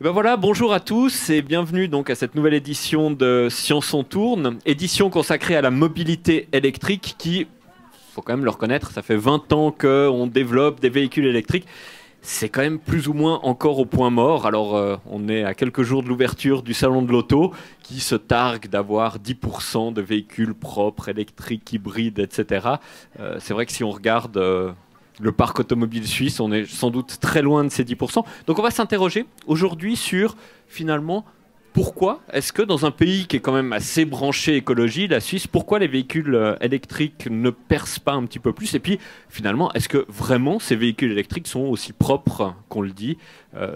Et ben voilà, bonjour à tous et bienvenue donc à cette nouvelle édition de Science on tourne, édition consacrée à la mobilité électrique qui, faut quand même le reconnaître, ça fait 20 ans qu'on développe des véhicules électriques. C'est quand même plus ou moins encore au point mort. Alors on est à quelques jours de l'ouverture du salon de l'auto qui se targue d'avoir 10% de véhicules propres, électriques, hybrides, etc. C'est vrai que si on regarde le parc automobile suisse, on est sans doute très loin de ces 10%. Donc on va s'interroger aujourd'hui sur finalement pourquoi est-ce que dans un pays qui est quand même assez branché écologie, la Suisse, pourquoi les véhicules électriques ne percent pas un petit peu plus? Et puis finalement, est-ce que vraiment ces véhicules électriques sont aussi propres qu'on le dit?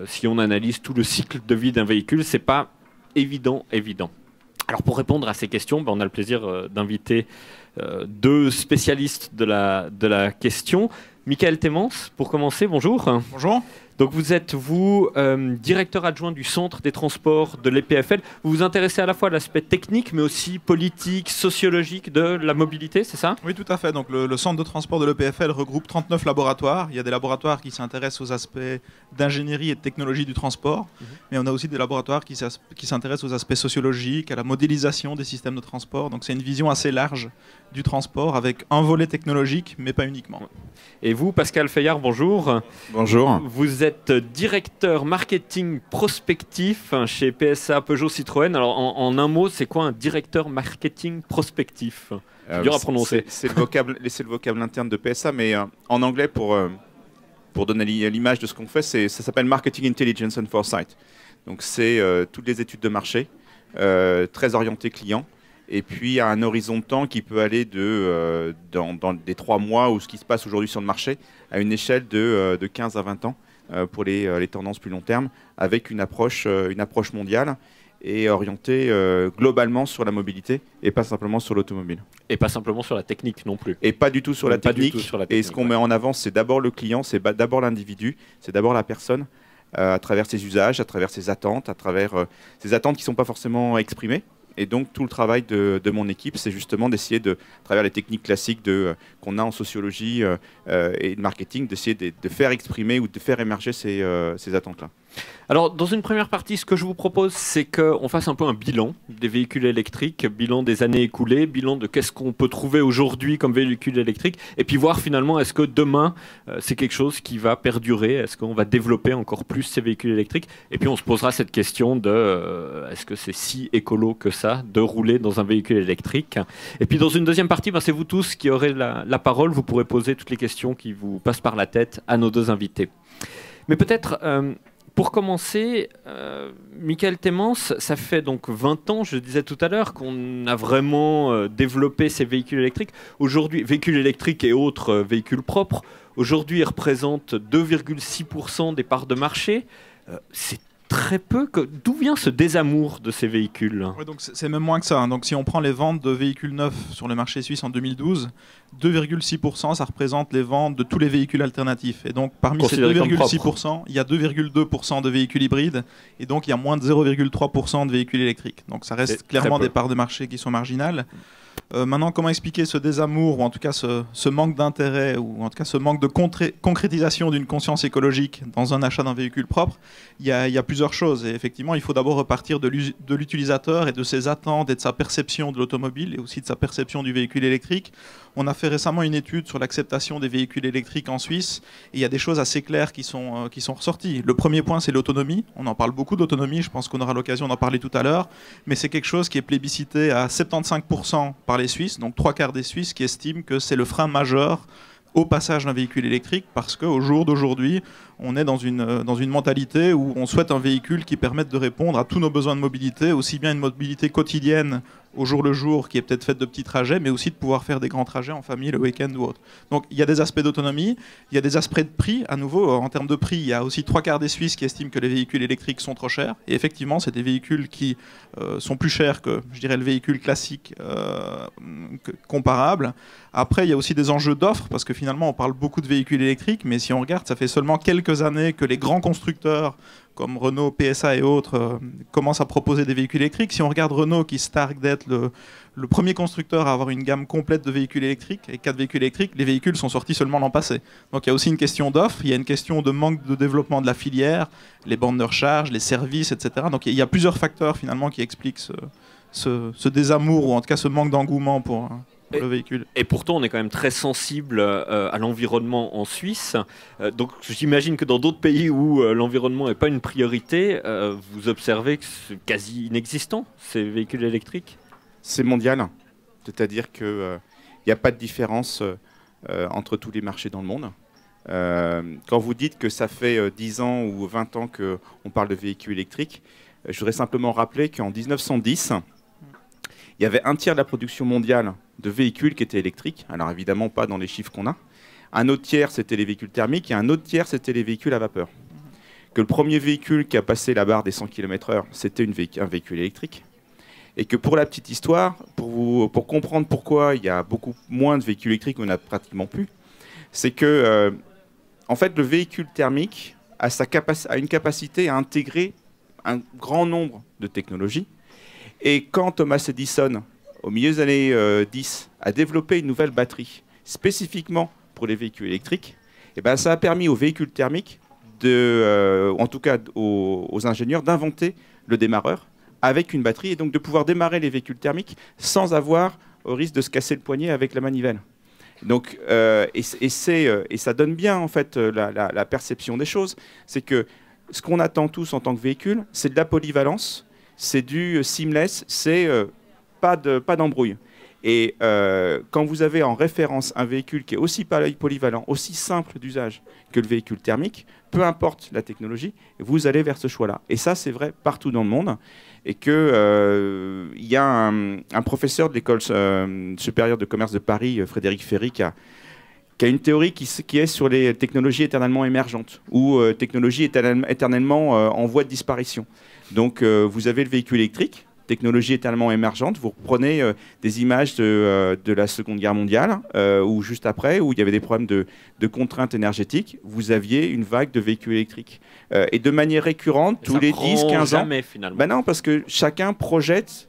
Si on analyse tout le cycle de vie d'un véhicule, c'est pas évident. Alors pour répondre à ces questions, on a le plaisir d'inviter deux spécialistes de la question. Michael Temens, pour commencer, bonjour. Bonjour. Donc vous êtes, directeur adjoint du Centre des transports de l'EPFL. Vous vous intéressez à la fois à l'aspect technique, mais aussi politique, sociologique de la mobilité, c'est ça? Oui, tout à fait. Donc le Centre de transport de l'EPFL regroupe 39 laboratoires. Il y a des laboratoires qui s'intéressent aux aspects d'ingénierie et de technologie du transport, mais on a aussi des laboratoires qui s'intéressent aux aspects sociologiques, à la modélisation des systèmes de transport. Donc c'est une vision assez large du transport avec un volet technologique, mais pas uniquement. Et vous, Pascal Fayard, bonjour. Bonjour. Vous êtes directeur marketing prospectif chez PSA Peugeot Citroën. Alors en un mot, c'est quoi un directeur marketing prospectif? C'est dur à prononcer. C'est le vocable interne de PSA, mais en anglais, pour donner l'image de ce qu'on fait, ça s'appelle Marketing Intelligence and Foresight. Donc c'est toutes les études de marché, très orientées client. Et puis à un horizon de temps qui peut aller dans des 3 mois ou ce qui se passe aujourd'hui sur le marché, à une échelle de 15 à 20 ans pour les tendances plus long terme, avec une approche mondiale et orientée globalement sur la mobilité et pas simplement sur l'automobile. Et pas simplement sur la technique non plus. Et pas du tout sur la technique. Et ce qu'on met en avant, c'est d'abord le client, c'est d'abord l'individu, c'est d'abord la personne, à travers ses usages, à travers ses attentes, à travers ses attentes qui ne sont pas forcément exprimées. Et donc tout le travail de mon équipe, c'est justement d'essayer, à travers les techniques classiques qu'on a en sociologie et de marketing, d'essayer de faire exprimer ou de faire émerger ces attentes-là. Alors, dans une première partie, ce que je vous propose, c'est qu'on fasse un peu un bilan des véhicules électriques, bilan des années écoulées, bilan de qu'est-ce qu'on peut trouver aujourd'hui comme véhicule électrique, et puis voir finalement, est-ce que demain, c'est quelque chose qui va perdurer, est-ce qu'on va développer encore plus ces véhicules électriques, et puis on se posera cette question de est-ce que c'est si écolo que ça, de rouler dans un véhicule électrique. Et puis dans une deuxième partie, c'est vous tous qui aurez la parole, vous pourrez poser toutes les questions qui vous passent par la tête à nos deux invités. Mais peut-être... pour commencer, Michael Temens, ça fait donc 20 ans, je disais tout à l'heure, qu'on a vraiment développé ces véhicules électriques. Aujourd'hui, véhicules électriques et autres véhicules propres, aujourd'hui, ils représentent 2,6% des parts de marché. C'est très peu. D'où vient ce désamour de ces véhicules? Oui, donc c'est même moins que ça. Donc si on prend les ventes de véhicules neufs sur le marché suisse en 2012, 2,6%, ça représente les ventes de tous les véhicules alternatifs. Et donc parmi ces 2,6%, il y a 2,2% de véhicules hybrides, et donc il y a moins de 0,3% de véhicules électriques. Donc ça reste clairement des parts de marché qui sont marginales. Maintenant, comment expliquer ce désamour, ou en tout cas ce manque d'intérêt, ou en tout cas ce manque de concrétisation d'une conscience écologique dans un achat d'un véhicule propre? Il y a plusieurs choses. Et effectivement, il faut d'abord repartir de l'utilisateur et de ses attentes et de sa perception de l'automobile, et aussi de sa perception du véhicule électrique. On a fait récemment une étude sur l'acceptation des véhicules électriques en Suisse, et il y a des choses assez claires qui sont ressorties. Le premier point, c'est l'autonomie. On en parle beaucoup d'autonomie, je pense qu'on aura l'occasion d'en parler tout à l'heure, mais c'est quelque chose qui est plébiscité à 75% par les Suisses, donc 3/4 des Suisses qui estiment que c'est le frein majeur au passage d'un véhicule électrique, parce qu'au jour d'aujourd'hui, on est dans une mentalité où on souhaite un véhicule qui permette de répondre à tous nos besoins de mobilité, aussi bien une mobilité quotidienne au jour le jour qui est peut-être faite de petits trajets, mais aussi de pouvoir faire des grands trajets en famille le week-end ou autre. Donc il y a des aspects d'autonomie, il y a des aspects de prix. À nouveau, en termes de prix, il y a aussi 3/4 des Suisses qui estiment que les véhicules électriques sont trop chers. Et effectivement, c'est des véhicules qui sont plus chers que, je dirais, le véhicule classique comparable. Après, il y a aussi des enjeux d'offres, parce que finalement, on parle beaucoup de véhicules électriques, mais si on regarde, ça fait seulement quelques années que les grands constructeurs comme Renault, PSA et autres, commencent à proposer des véhicules électriques. Si on regarde Renault, qui se targue d'être le premier constructeur à avoir une gamme complète de véhicules électriques, et 4 véhicules électriques, les véhicules sont sortis seulement l'an passé. Donc il y a aussi une question d'offre, il y a une question de manque de développement de la filière, les bornes de recharge, les services, etc. Donc il y a plusieurs facteurs finalement qui expliquent ce désamour, ou en tout cas ce manque d'engouement pour le véhicule. Et pourtant, on est quand même très sensible à l'environnement en Suisse. Donc, j'imagine que dans d'autres pays où l'environnement n'est pas une priorité, vous observez que c'est quasi inexistant, ces véhicules électriques. C'est mondial. C'est-à-dire qu'il n'y a pas de différence entre tous les marchés dans le monde. Quand vous dites que ça fait 10 ans ou 20 ans qu'on parle de véhicules électriques, je voudrais simplement rappeler qu'en 1910, il y avait un tiers de la production mondiale de véhicules qui étaient électriques. Alors évidemment pas dans les chiffres qu'on a. Un autre tiers, c'était les véhicules thermiques, et un autre tiers, c'était les véhicules à vapeur. Que le premier véhicule qui a passé la barre des 100 km/h, c'était un véhicule électrique. Et que pour la petite histoire, pour comprendre pourquoi il y a beaucoup moins de véhicules électriques, on n'a pratiquement plus, c'est que en fait, le véhicule thermique a une capacité à intégrer un grand nombre de technologies. Et quand Thomas Edison, au milieu des années 10, a développé une nouvelle batterie spécifiquement pour les véhicules électriques, et ben ça a permis aux véhicules thermiques, en tout cas aux ingénieurs, d'inventer le démarreur avec une batterie, et donc de pouvoir démarrer les véhicules thermiques sans avoir au risque de se casser le poignet avec la manivelle. Donc, et ça donne bien en fait la perception des choses. C'est que ce qu'on attend tous en tant que véhicule, c'est de la polyvalence, c'est du seamless, c'est pas d'embrouille. Et quand vous avez en référence un véhicule qui est aussi polyvalent, aussi simple d'usage que le véhicule thermique, peu importe la technologie, vous allez vers ce choix-là. Et ça, c'est vrai partout dans le monde. Et qu'il y a un professeur de l'école supérieure de commerce de Paris, Frédéric Ferry, qui a une théorie qui est sur les technologies éternellement émergentes, ou technologies éternellement en voie de disparition. Donc vous avez le véhicule électrique, technologie éternellement émergente. Vous reprenez des images de la Seconde Guerre mondiale, ou juste après, où il y avait des problèmes de contraintes énergétiques. Vous aviez une vague de véhicules électriques. Et de manière récurrente, tous les 10-15 ans. Jamais, finalement. Ben non, parce que chacun projette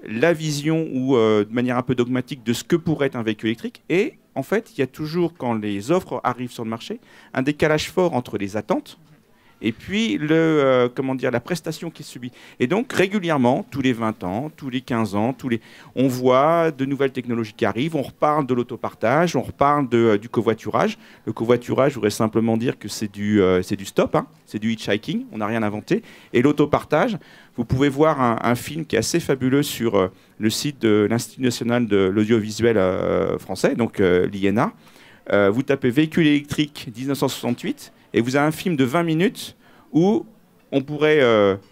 la vision, ou de manière un peu dogmatique, de ce que pourrait être un véhicule électrique. Et en fait, il y a toujours, quand les offres arrivent sur le marché, un décalage fort entre les attentes et puis la prestation qui est subie. Et donc régulièrement, tous les 20 ans, tous les 15 ans, on voit de nouvelles technologies qui arrivent, on reparle de l'autopartage, on reparle du covoiturage. Le covoiturage, je voudrais simplement dire que c'est du stop, hein, c'est du hitchhiking, on n'a rien inventé. Et l'autopartage, vous pouvez voir un film qui est assez fabuleux sur le site de l'Institut national de l'audiovisuel français, donc l'INA. Vous tapez véhicule électrique 1968, et vous avez un film de 20 minutes où on pourrait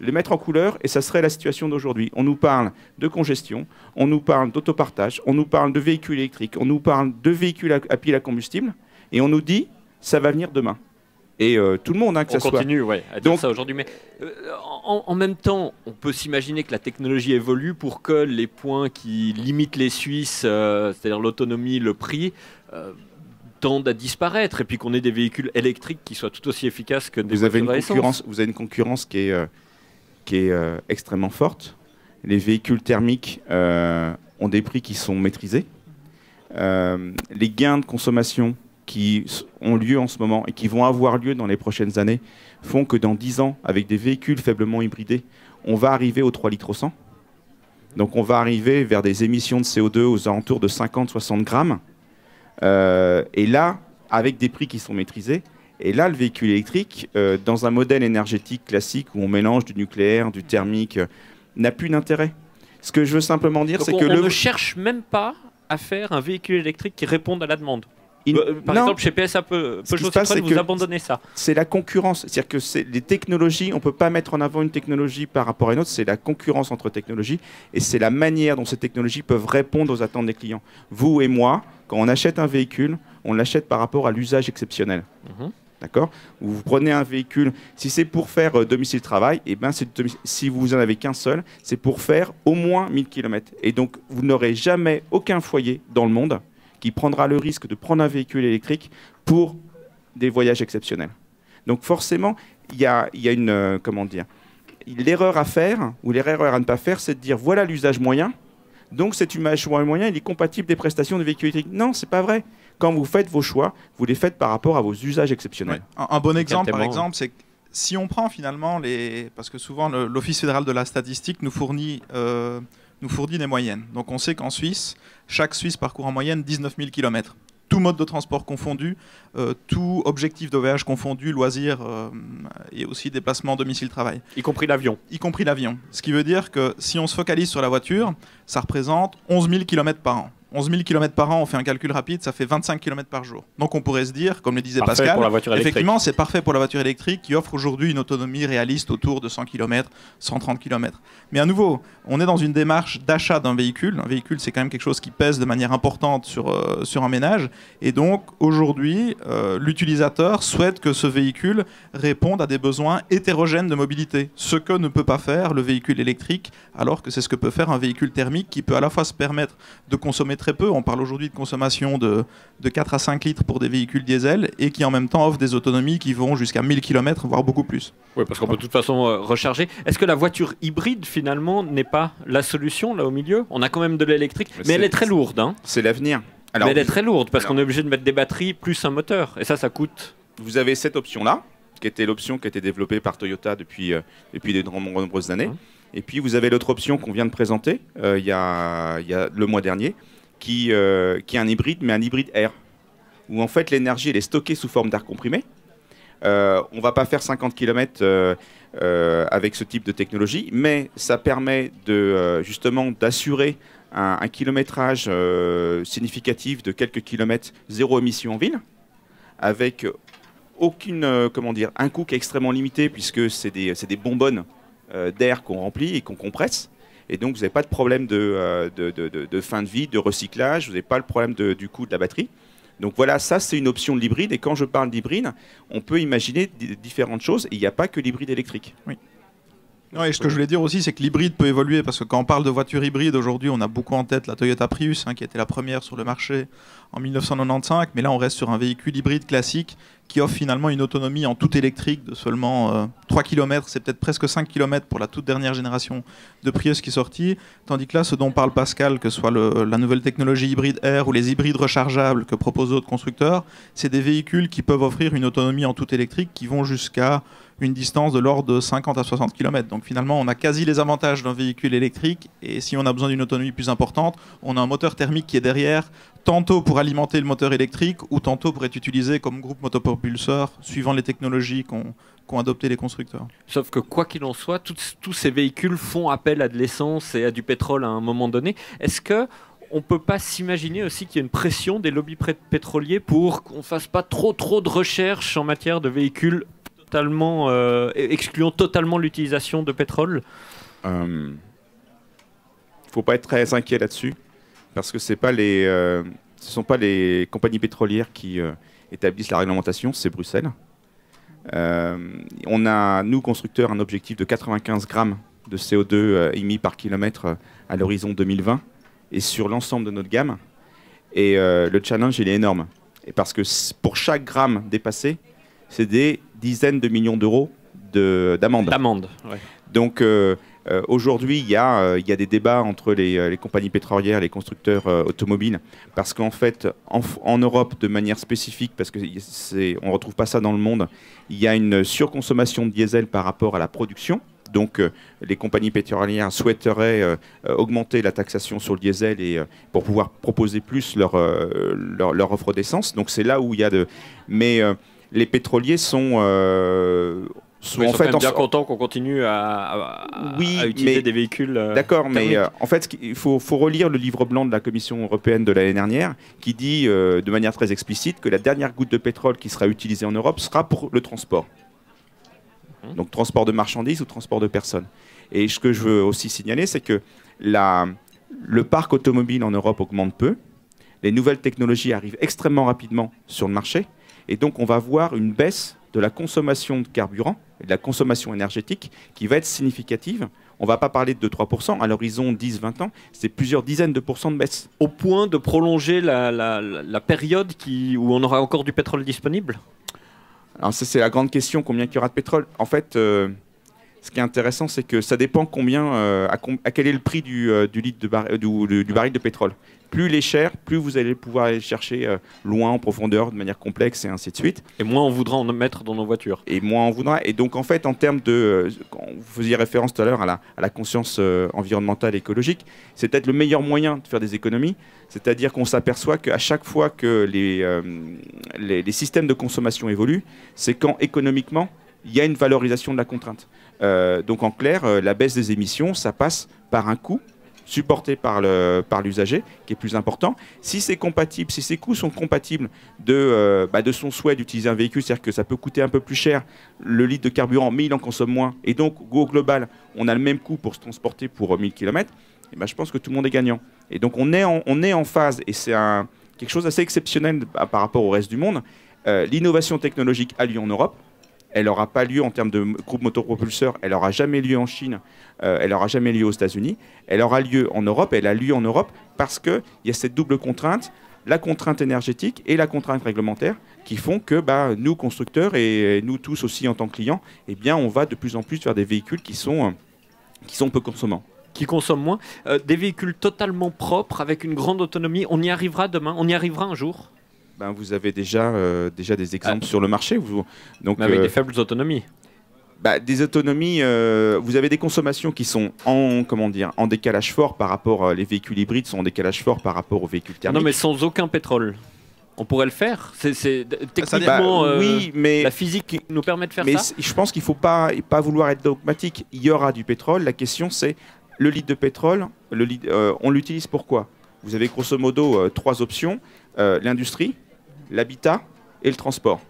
les mettre en couleur, et ça serait la situation d'aujourd'hui. On nous parle de congestion, on nous parle d'autopartage, on nous parle de véhicules électriques, on nous parle de véhicules à pile à combustible, et on nous dit ça va venir demain. Et tout le monde, hein, que ça soit. On continue, ouais, à dire ça aujourd'hui. Mais en même temps, on peut s'imaginer que la technologie évolue pour que les points qui limitent les Suisses, c'est-à-dire l'autonomie, le prix, tendent à disparaître, et puis qu'on ait des véhicules électriques qui soient tout aussi efficaces que des voitures à essence. Vous avez une concurrence qui est extrêmement forte. Les véhicules thermiques ont des prix qui sont maîtrisés. Les gains de consommation qui ont lieu en ce moment et qui vont avoir lieu dans les prochaines années font que dans 10 ans, avec des véhicules faiblement hybridés, on va arriver aux 3 litres au 100. Donc on va arriver vers des émissions de CO2 aux alentours de 50-60 grammes. Et là, avec des prix qui sont maîtrisés, et là, le véhicule électrique, dans un modèle énergétique classique où on mélange du nucléaire, du thermique, n'a plus d'intérêt. Ce que je veux simplement dire, c'est que on ne cherche même pas à faire un véhicule électrique qui réponde à la demande. Par exemple, chez PSA Peugeot Citroën, vous abandonnez ça. C'est la concurrence. C'est-à-dire que les technologies, on ne peut pas mettre en avant une technologie par rapport à une autre. C'est la concurrence entre technologies. Et c'est la manière dont ces technologies peuvent répondre aux attentes des clients. Vous et moi, quand on achète un véhicule, on l'achète par rapport à l'usage exceptionnel. D'accord ? Vous prenez un véhicule, si c'est pour faire domicile-travail, et ben si vous n'en avez qu'un seul, c'est pour faire au moins 1000 km. Et donc, vous n'aurez jamais aucun foyer dans le monde qui prendra le risque de prendre un véhicule électrique pour des voyages exceptionnels. Donc forcément, il y a une comment dire, l'erreur à faire ou l'erreur à ne pas faire, c'est de dire voilà l'usage moyen. Donc cet usage moyen, il est compatible des prestations de véhicules électriques. Non, c'est pas vrai. Quand vous faites vos choix, vous les faites par rapport à vos usages exceptionnels. Ouais. Un bon exemple, par exemple, c'est que si on prend finalement parce que souvent l'Office fédéral de la statistique nous fournit des moyennes. Donc on sait qu'en Suisse, chaque Suisse parcourt en moyenne 19 000 km. Tout mode de transport confondu, tout objectif de voyage confondu, loisirs et aussi déplacement domicile-travail. Y compris l'avion. Y compris l'avion. Ce qui veut dire que si on se focalise sur la voiture, ça représente 11 000 km par an. 11 000 km par an, on fait un calcul rapide, ça fait 25 km par jour. Donc on pourrait se dire, comme le disait Pascal, effectivement c'est parfait pour la voiture électrique qui offre aujourd'hui une autonomie réaliste autour de 100 km, 130 km. Mais à nouveau, on est dans une démarche d'achat d'un véhicule. Un véhicule, c'est quand même quelque chose qui pèse de manière importante sur un ménage. Et donc aujourd'hui, l'utilisateur souhaite que ce véhicule réponde à des besoins hétérogènes de mobilité. Ce que ne peut pas faire le véhicule électrique, alors que c'est ce que peut faire un véhicule thermique qui peut à la fois se permettre de consommer très peu. On parle aujourd'hui de consommation de 4 à 5 litres pour des véhicules diesel et qui en même temps offrent des autonomies qui vont jusqu'à 1000 km, voire beaucoup plus. Oui, parce qu'on peut de toute façon recharger. Est-ce que la voiture hybride finalement n'est pas la solution là au milieu? On a quand même de l'électrique, mais elle est très lourde. Hein. C'est l'avenir. Mais elle est très lourde parce qu'on est obligé de mettre des batteries plus un moteur et ça coûte. Vous avez cette option-là, qui était l'option qui a été développée par Toyota depuis de nombreuses années. Et puis vous avez l'autre option qu'on vient de présenter il y a le mois dernier, qui est un hybride, mais un hybride air, où en fait l'énergie elle est stockée sous forme d'air comprimé. On ne va pas faire 50 km avec ce type de technologie, mais ça permet justement d'assurer un kilométrage significatif de quelques kilomètres, zéro émission en ville, avec un coût qui est extrêmement limité, puisque c'est des bonbonnes d'air qu'on remplit et qu'on compresse. Et donc, vous n'avez pas de problème de fin de vie, de recyclage, vous n'avez pas le problème du coût de la batterie. Donc voilà, ça c'est une option de l'hybride. Et quand je parle d'hybride, on peut imaginer différentes choses. Et il n'y a pas que l'hybride électrique. Oui. Non, et ce que je voulais dire aussi, c'est que l'hybride peut évoluer, parce que quand on parle de voitures hybrides, aujourd'hui, on a beaucoup en tête la Toyota Prius, qui était la première sur le marché en 1995, mais là, on reste sur un véhicule hybride classique qui offre finalement une autonomie en tout électrique de seulement 3 km, c'est peut-être presque 5 km pour la toute dernière génération de Prius qui est sortie, tandis que là, ce dont parle Pascal, que ce soit la nouvelle technologie hybride air ou les hybrides rechargeables que proposent d'autres constructeurs, c'est des véhicules qui peuvent offrir une autonomie en tout électrique qui vont jusqu'à une distance de l'ordre de 50 à 60 km. Donc finalement, on a quasi les avantages d'un véhicule électrique, et si on a besoin d'une autonomie plus importante, on a un moteur thermique qui est derrière, tantôt pour alimenter le moteur électrique, ou tantôt pour être utilisé comme groupe motopropulseur, suivant les technologies qu'ont adopté les constructeurs. Sauf que quoi qu'il en soit, tous ces véhicules font appel à de l'essence et à du pétrole à un moment donné. Est-ce que on ne peut pas s'imaginer aussi qu'il y a une pression des lobbies pétroliers pour qu'on ne fasse pas trop de recherche en matière de véhicules totalement, excluant totalement l'utilisation de pétrole? Faut pas être très inquiet là-dessus, parce que ce sont pas les compagnies pétrolières qui établissent la réglementation, c'est Bruxelles. On a, nous constructeurs, un objectif de 95 grammes de CO2 émis par kilomètre à l'horizon 2020, et sur l'ensemble de notre gamme. Et le challenge, il est énorme, et parce que pour chaque gramme dépassé, c'est des dizaines de millions d'euros d'amende. Ouais. Donc aujourd'hui, il y a des débats entre les compagnies pétrolières et les constructeurs automobiles, parce qu'en fait, en Europe, de manière spécifique, parce qu'on ne retrouve pas ça dans le monde, il y a une surconsommation de diesel par rapport à la production. Donc les compagnies pétrolières souhaiteraient augmenter la taxation sur le diesel pour pouvoir proposer plus leur offre d'essence. Donc c'est là où il y a Mais les pétroliers sont en fait bien contents qu'on continue à utiliser des véhicules. D'accord, mais en fait, il faut relire le livre blanc de la Commission européenne de l'année dernière, qui dit de manière très explicite que la dernière goutte de pétrole qui sera utilisée en Europe sera pour le transport. Donc transport de marchandises ou transport de personnes. Et ce que je veux aussi signaler, c'est que le parc automobile en Europe augmente peu, les nouvelles technologies arrivent extrêmement rapidement sur le marché, et donc on va voir une baisse de la consommation de carburant et de la consommation énergétique qui va être significative. On ne va pas parler de 2-3%, à l'horizon 10-20 ans, c'est plusieurs dizaines de pourcents de baisse. Au point de prolonger la période où on aura encore du pétrole disponible ? Alors ça, c'est la grande question, combien il y aura de pétrole. En fait, ce qui est intéressant, c'est que ça dépend à quel est le prix du baril de pétrole. Plus il est cher, plus vous allez pouvoir aller chercher loin, en profondeur, de manière complexe, et ainsi de suite. Et moins on voudra en mettre dans nos voitures. Et moins on voudra. Et donc, en fait, en termes de... vous faisiez référence tout à l'heure à la conscience environnementale et écologique, c'est peut-être le meilleur moyen de faire des économies. C'est-à-dire qu'on s'aperçoit qu'à chaque fois que les systèmes de consommation évoluent, c'est quand, économiquement, il y a une valorisation de la contrainte. Donc, en clair, la baisse des émissions, ça passe par un coût supporté par l'usager, qui est plus important. Si c'est compatible, si ces coûts sont compatibles de son souhait d'utiliser un véhicule, c'est-à-dire que ça peut coûter un peu plus cher le litre de carburant, mais il en consomme moins, et donc au global, on a le même coût pour se transporter pour 1000 km, et ben, je pense que tout le monde est gagnant. Et donc on est en phase, et c'est quelque chose d'assez exceptionnel par rapport au reste du monde. L'innovation technologique a lieu en Europe. Elle n'aura pas lieu en termes de groupe motopropulseur, elle n'aura jamais lieu en Chine, elle n'aura jamais lieu aux États-Unis. Elle aura lieu en Europe, elle a lieu en Europe parce qu'il y a cette double contrainte, la contrainte énergétique et la contrainte réglementaire, qui font que nous, constructeurs, et nous tous aussi en tant que clients, eh bien, on va de plus en plus vers des véhicules qui sont peu consommants. Qui consomment moins. Des véhicules totalement propres, avec une grande autonomie, on y arrivera demain, on y arrivera un jour. Vous avez déjà des exemples sur le marché. Donc, avec des faibles autonomies. Des autonomies, vous avez des consommations qui sont en décalage fort par rapport, les véhicules hybrides sont en décalage fort par rapport aux véhicules thermiques. Non, mais sans aucun pétrole. On pourrait le faire. C'est techniquement oui, mais la physique nous permet de faire ça. Je pense qu'il ne faut pas vouloir être dogmatique. Il y aura du pétrole. La question, c'est le litre de pétrole, on l'utilise pourquoi? Vous avez grosso modo 3 options. L'industrie, l'habitat et le transport.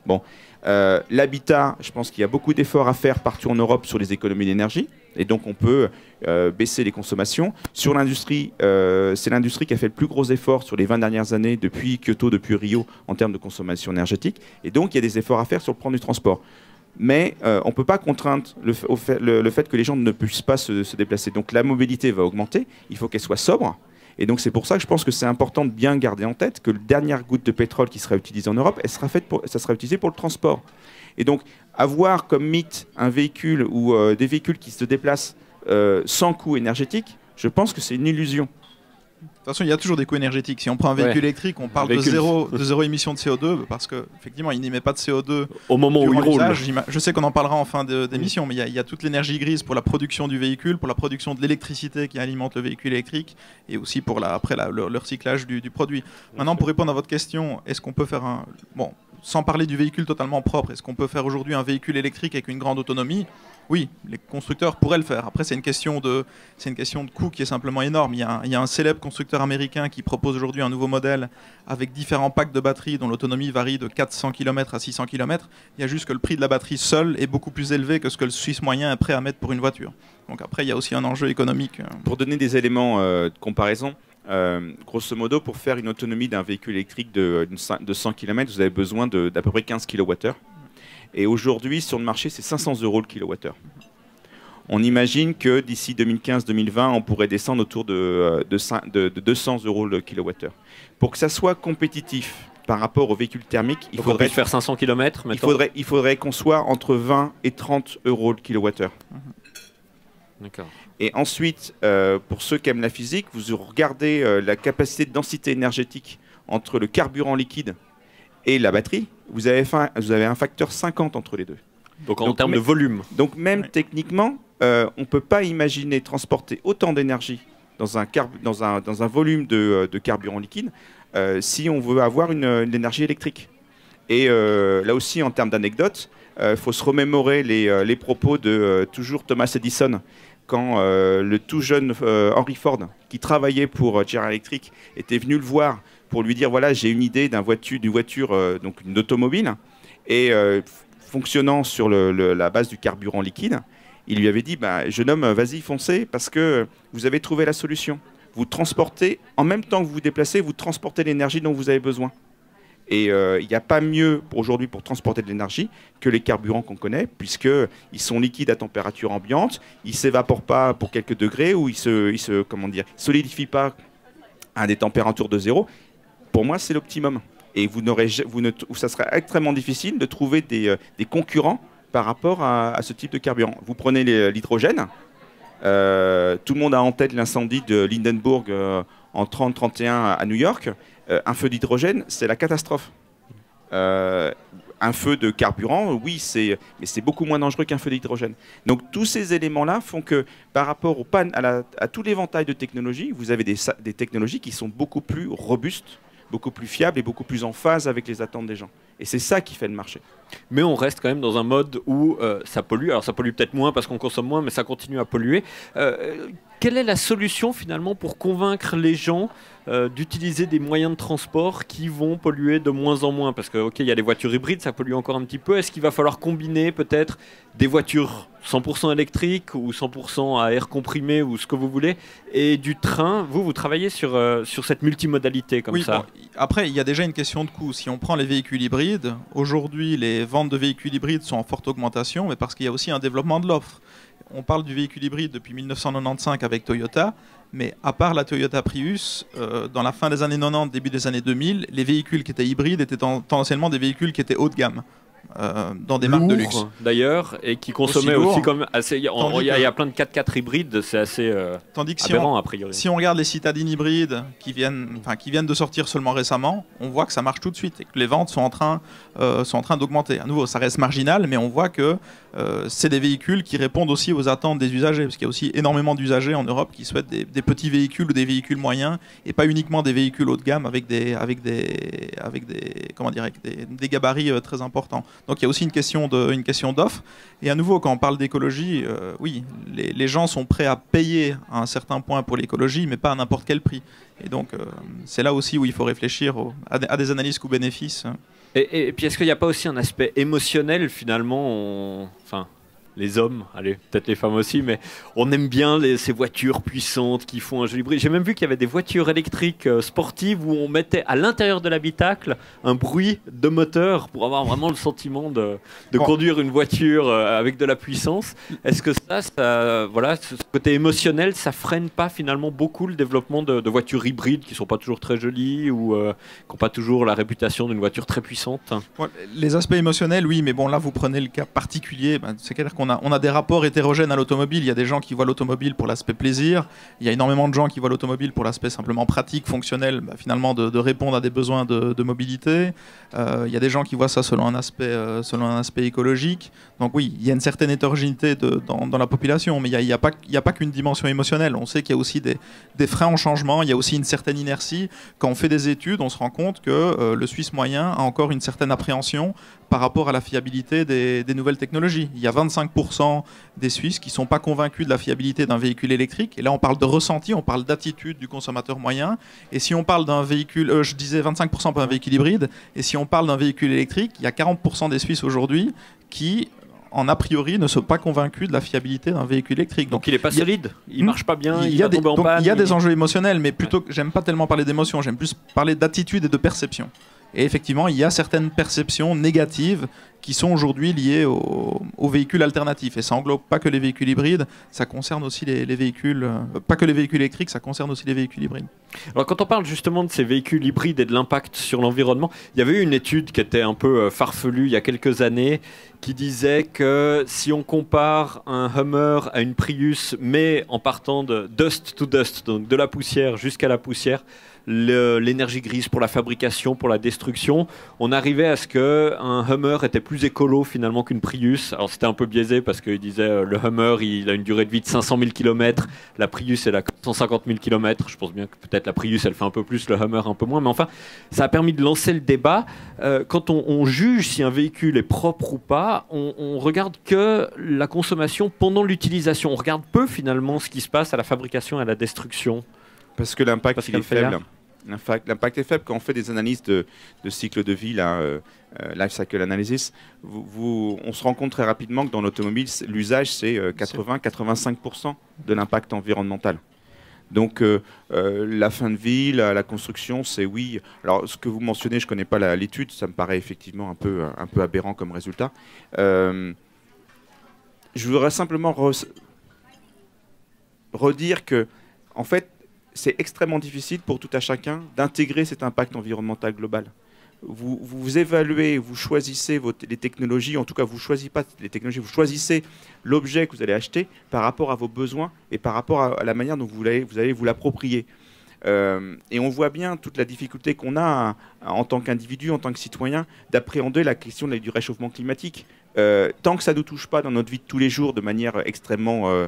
Bon, l'habitat, je pense qu'il y a beaucoup d'efforts à faire partout en Europe sur les économies d'énergie, et donc on peut baisser les consommations. Sur l'industrie, c'est l'industrie qui a fait le plus gros effort sur les 20 dernières années, depuis Kyoto, depuis Rio, en termes de consommation énergétique, et donc il y a des efforts à faire sur le plan du transport. Mais on ne peut pas contraindre le fait que les gens ne puissent pas se déplacer. Donc la mobilité va augmenter, il faut qu'elle soit sobre. Et donc c'est pour ça que je pense que c'est important de bien garder en tête que la dernière goutte de pétrole qui sera utilisée en Europe, ça sera utilisé pour le transport. Et donc avoir comme mythe un véhicule ou des véhicules qui se déplacent sans coût énergétique, je pense que c'est une illusion. De toute façon, il y a toujours des coûts énergétiques. Si on prend un véhicule électrique, on parle de zéro émission de CO2, parce qu'effectivement, il n'émet pas de CO2 au moment où il roule. Je sais qu'on en parlera en fin d'émission, mais il y a toute l'énergie grise pour la production du véhicule, pour la production de l'électricité qui alimente le véhicule électrique, et aussi pour le recyclage du produit. Maintenant, pour répondre à votre question, est-ce qu'on peut faire sans parler du véhicule totalement propre, est-ce qu'on peut faire aujourd'hui un véhicule électrique avec une grande autonomie? Oui, les constructeurs pourraient le faire. Après, c'est une question de coût qui est simplement énorme. Il y a un célèbre constructeur américain qui propose aujourd'hui un nouveau modèle avec différents packs de batteries dont l'autonomie varie de 400 km à 600 km. Il y a juste que le prix de la batterie seule est beaucoup plus élevé que ce que le Suisse moyen est prêt à mettre pour une voiture. Donc après, il y a aussi un enjeu économique. Pour donner des éléments de comparaison, grosso modo, pour faire une autonomie d'un véhicule électrique de 100 km, vous avez besoin d'à peu près 15 kWh. Et aujourd'hui, sur le marché, c'est 500 € le kilowattheure. On imagine que d'ici 2015-2020, on pourrait descendre autour de 200 € le kilowattheure. Pour que ça soit compétitif par rapport aux véhicules thermiques, il faudrait faire 500 km. Il faudrait qu'on soit entre 20 et 30 € le kilowattheure. D'accord. Et ensuite, pour ceux qui aiment la physique, vous regardez la capacité de densité énergétique entre le carburant liquide et la batterie, vous avez un facteur 50 entre les deux. Donc en termes de volume. Donc même techniquement, on ne peut pas imaginer transporter autant d'énergie dans un volume de carburant liquide si on veut avoir une énergie électrique. Et là aussi, en termes d'anecdotes, il faut se remémorer les propos de toujours Thomas Edison, quand le tout jeune Henry Ford, qui travaillait pour General Electric, était venu le voir pour lui dire, voilà, j'ai une idée d'une voiture, donc une automobile, et fonctionnant sur la base du carburant liquide, il lui avait dit, jeune homme, vas-y, foncez, parce que vous avez trouvé la solution. Vous transportez, en même temps que vous vous déplacez, vous transportez l'énergie dont vous avez besoin. Et il n'y a pas mieux aujourd'hui pour transporter de l'énergie que les carburants qu'on connaît, puisqu'ils sont liquides à température ambiante, ils ne s'évaporent pas pour quelques degrés, ou ils solidifient pas à des températures de zéro. Pour moi, c'est l'optimum. Et ça serait extrêmement difficile de trouver des concurrents par rapport à ce type de carburant. Vous prenez l'hydrogène, tout le monde a en tête l'incendie de Lindenburg en 30-31 à New York. Un feu d'hydrogène, c'est la catastrophe. Un feu de carburant, oui, mais c'est beaucoup moins dangereux qu'un feu d'hydrogène. Donc tous ces éléments-là font que par rapport à tout l'éventail de technologies, vous avez des technologies qui sont beaucoup plus robustes, beaucoup plus fiables et beaucoup plus en phase avec les attentes des gens. Et c'est ça qui fait le marché. Mais on reste quand même dans un mode où ça pollue. Alors ça pollue peut-être moins parce qu'on consomme moins, mais ça continue à polluer. Quelle est la solution finalement pour convaincre les gens d'utiliser des moyens de transport qui vont polluer de moins en moins? Parce que, ok, il y a des voitures hybrides, ça pollue encore un petit peu. Est-ce qu'il va falloir combiner peut-être des voitures 100% électriques ou 100% à air comprimé ou ce que vous voulez et du train? Vous travaillez sur cette multimodalité comme ça. Bon, après, il y a déjà une question de coût. Si on prend les véhicules hybrides, aujourd'hui, les ventes de véhicules hybrides sont en forte augmentation, mais parce qu'il y a aussi un développement de l'offre. On parle du véhicule hybride depuis 1995 avec Toyota, mais à part la Toyota Prius, dans la fin des années 90, début des années 2000, les véhicules qui étaient hybrides étaient tendanciellement des véhicules qui étaient haut de gamme. Dans des marques de luxe d'ailleurs, et qui consommaient aussi comme assez. Il y a plein de 4x4 hybrides, c'est assez aberrant a priori. Si on regarde les citadines hybrides qui viennent de sortir seulement récemment, on voit que ça marche tout de suite et que les ventes sont en train d'augmenter. À nouveau, ça reste marginal, mais on voit que c'est des véhicules qui répondent aussi aux attentes des usagers, parce qu'il y a aussi énormément d'usagers en Europe qui souhaitent des petits véhicules ou des véhicules moyens, et pas uniquement des véhicules haut de gamme avec des gabarits très importants. Donc il y a aussi une question d'offre. Et à nouveau, quand on parle d'écologie, oui, les gens sont prêts à payer à un certain point pour l'écologie, mais pas à n'importe quel prix. Et donc c'est là aussi où il faut réfléchir à des analyses coûts-bénéfices. Et puis est-ce qu'il n'y a pas aussi un aspect émotionnel finalement les hommes, allez, peut-être les femmes aussi, mais on aime bien ces voitures puissantes qui font un joli bruit. J'ai même vu qu'il y avait des voitures électriques sportives où on mettait à l'intérieur de l'habitacle un bruit de moteur pour avoir vraiment le sentiment de conduire une voiture avec de la puissance. Est-ce que ce côté émotionnel, ça freine pas finalement beaucoup le développement de voitures hybrides qui sont pas toujours très jolies ou qui n'ont pas toujours la réputation d'une voiture très puissante? Ouais, les aspects émotionnels, oui, mais bon, là vous prenez le cas particulier, c'est clair qu'on a des rapports hétérogènes à l'automobile. Il y a des gens qui voient l'automobile pour l'aspect plaisir. Il y a énormément de gens qui voient l'automobile pour l'aspect simplement pratique, fonctionnel, finalement de répondre à des besoins de mobilité. Il y a des gens qui voient ça selon un aspect écologique. Donc oui, il y a une certaine hétérogénéité dans la population, mais il n'y a pas qu'une dimension émotionnelle. On sait qu'il y a aussi des freins au changement, il y a aussi une certaine inertie. Quand on fait des études, on se rend compte que le Suisse moyen a encore une certaine appréhension par rapport à la fiabilité des nouvelles technologies. Il y a 25% des Suisses qui ne sont pas convaincus de la fiabilité d'un véhicule électrique. Et là, on parle de ressenti, on parle d'attitude du consommateur moyen. Et si on parle d'un véhicule, je disais 25% pour un véhicule hybride, et si on parle d'un véhicule électrique, il y a 40% des Suisses aujourd'hui qui, a priori, ne sont pas convaincus de la fiabilité d'un véhicule électrique. Donc il n'est pas solide, il ne marche pas bien, il va tomber en panne. Il y a des enjeux émotionnels, mais plutôt que j'aime pas tellement parler d'émotion, j'aime plus parler d'attitude et de perception. Et effectivement, il y a certaines perceptions négatives qui sont aujourd'hui liées aux véhicules alternatifs. Et ça englobe pas que les véhicules hybrides, ça concerne aussi les véhicules, pas que les véhicules électriques, ça concerne aussi les véhicules hybrides. Alors quand on parle justement de ces véhicules hybrides et de l'impact sur l'environnement, il y avait eu une étude qui était un peu farfelue il y a quelques années, qui disait que si on compare un Hummer à une Prius, mais en partant de dust to dust, donc de la poussière jusqu'à la poussière, l'énergie grise pour la fabrication, pour la destruction, on arrivait à ce qu'un Hummer était plus écolo finalement qu'une Prius. Alors c'était un peu biaisé parce qu'il disait le Hummer il a une durée de vie de 500 000 km, la Prius elle a 150 000 km. Je pense bien que peut-être la Prius elle fait un peu plus, le Hummer un peu moins, mais enfin ça a permis de lancer le débat. Quand on juge si un véhicule est propre ou pas, on regarde que la consommation pendant l'utilisation. On regarde peu finalement ce qui se passe à la fabrication et à la destruction. Parce que l'impact est faible. L'impact est faible quand on fait des analyses de cycle de vie, life cycle analysis. On se rend compte très rapidement que dans l'automobile, l'usage c'est 80-85% de l'impact environnemental. Donc la fin de vie, la construction, c'est oui. Alors ce que vous mentionnez, je ne connais pas l'étude, ça me paraît effectivement un peu aberrant comme résultat. Je voudrais simplement redire que, en fait, c'est extrêmement difficile pour tout à chacun d'intégrer cet impact environnemental global. vous évaluez, vous choisissez les technologies, en tout cas vous choisissez pas les technologies, vous choisissez l'objet que vous allez acheter par rapport à vos besoins et par rapport à la manière dont vous allez vous l'approprier. Et on voit bien toute la difficulté qu'on a en tant qu'individu, en tant que citoyen, d'appréhender la question du réchauffement climatique. Tant que ça ne nous touche pas dans notre vie de tous les jours de manière extrêmement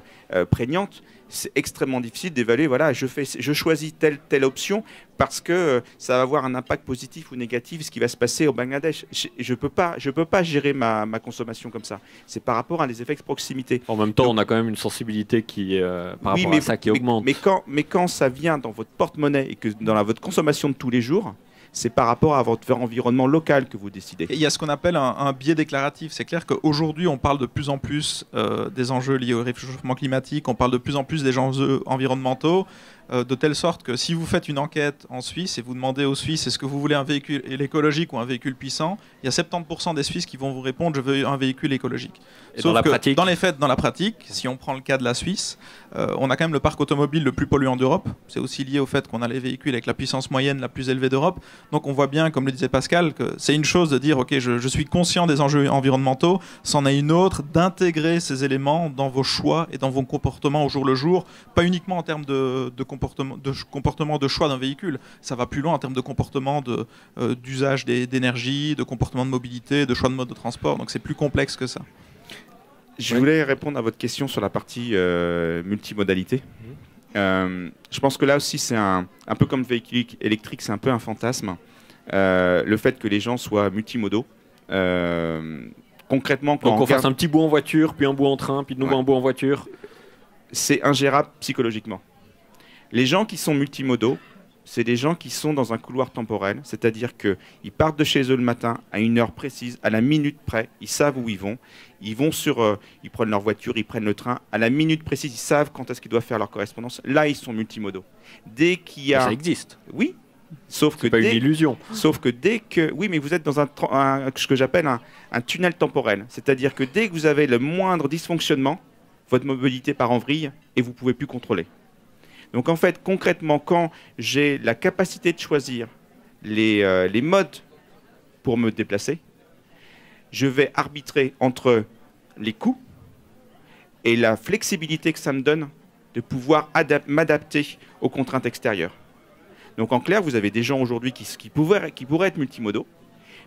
prégnante, c'est extrêmement difficile d'évaluer, voilà, je choisis telle option parce que ça va avoir un impact positif ou négatif, ce qui va se passer au Bangladesh. Je peux pas gérer ma consommation comme ça. C'est par rapport à des effets de proximité. En même temps, donc, on a quand même une sensibilité qui, par rapport à ça qui augmente. Mais quand ça vient dans votre porte-monnaie et que dans votre consommation de tous les jours, c'est par rapport à votre environnement local que vous décidez. Et il y a ce qu'on appelle un biais déclaratif. C'est clair qu'aujourd'hui, on parle de plus en plus des enjeux liés au réchauffement climatique, on parle de plus en plus des enjeux environnementaux, de telle sorte que si vous faites une enquête en Suisse et vous demandez aux Suisses est-ce que vous voulez un véhicule écologique ou un véhicule puissant, il y a 70% des Suisses qui vont vous répondre je veux un véhicule écologique. Et sauf dans la pratique, dans les faits, dans la pratique, si on prend le cas de la Suisse, on a quand même le parc automobile le plus polluant d'Europe. C'est aussi lié au fait qu'on a les véhicules avec la puissance moyenne la plus élevée d'Europe. Donc on voit bien, comme le disait Pascal, que c'est une chose de dire ok, je suis conscient des enjeux environnementaux, c'en est une autre d'intégrer ces éléments dans vos choix et dans vos comportements au jour le jour, pas uniquement en termes de comportement de choix d'un véhicule, ça va plus loin en termes de comportement d'usage d'énergie, de comportement de mobilité, de choix de mode de transport, donc c'est plus complexe que ça. Je voulais répondre à votre question sur la partie multimodalité. Je pense que là aussi, c'est un peu comme le véhicule électrique, c'est un peu un fantasme. Le fait que les gens soient multimodaux. Concrètement, quand on fasse un petit bout en voiture, puis un bout en train, puis de nouveau un bout en voiture. C'est ingérable psychologiquement. Les gens qui sont multimodaux, c'est des gens qui sont dans un couloir temporel, c'est-à-dire qu'ils partent de chez eux le matin à une heure précise, à la minute près, ils savent où ils vont. Ils prennent leur voiture, ils prennent le train, à la minute précise, ils savent quand est-ce qu'ils doivent faire leur correspondance. Là, ils sont multimodaux. Dès qu'il y a... Ça existe. Oui. Sauf que pas une illusion. Sauf que dès que... Oui, mais vous êtes dans ce que j'appelle un tunnel temporel. C'est-à-dire que dès que vous avez le moindre dysfonctionnement, votre mobilité part en vrille et vous ne pouvez plus contrôler. Donc en fait, concrètement, quand j'ai la capacité de choisir les modes pour me déplacer, je vais arbitrer entre les coûts et la flexibilité que ça me donne de pouvoir m'adapter aux contraintes extérieures. Donc en clair, vous avez des gens aujourd'hui qui pourraient être multimodaux,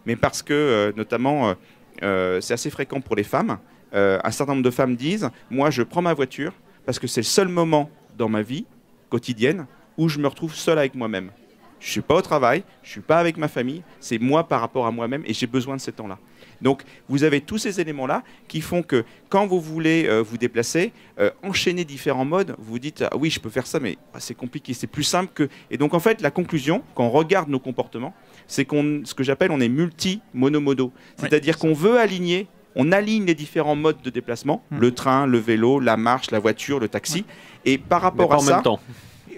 mais parce que, notamment, c'est assez fréquent pour les femmes, un certain nombre de femmes disent « Moi, je prends ma voiture parce que c'est le seul moment dans ma vie quotidienne où je me retrouve seul avec moi-même. Je ne suis pas au travail, je ne suis pas avec ma famille, c'est moi par rapport à moi-même et j'ai besoin de ces temps-là. » Donc, vous avez tous ces éléments-là qui font que quand vous voulez vous déplacer, enchaîner différents modes, vous vous dites « Ah oui, je peux faire ça, mais c'est compliqué, c'est plus simple que... » Et donc, en fait, la conclusion, quand on regarde nos comportements, c'est ce que j'appelle, on est multi-monomodaux. C'est-à-dire qu'on veut aligner, on aligne les différents modes de déplacement, le train, le vélo, la marche, la voiture, le taxi, et par rapport à ça... même temps.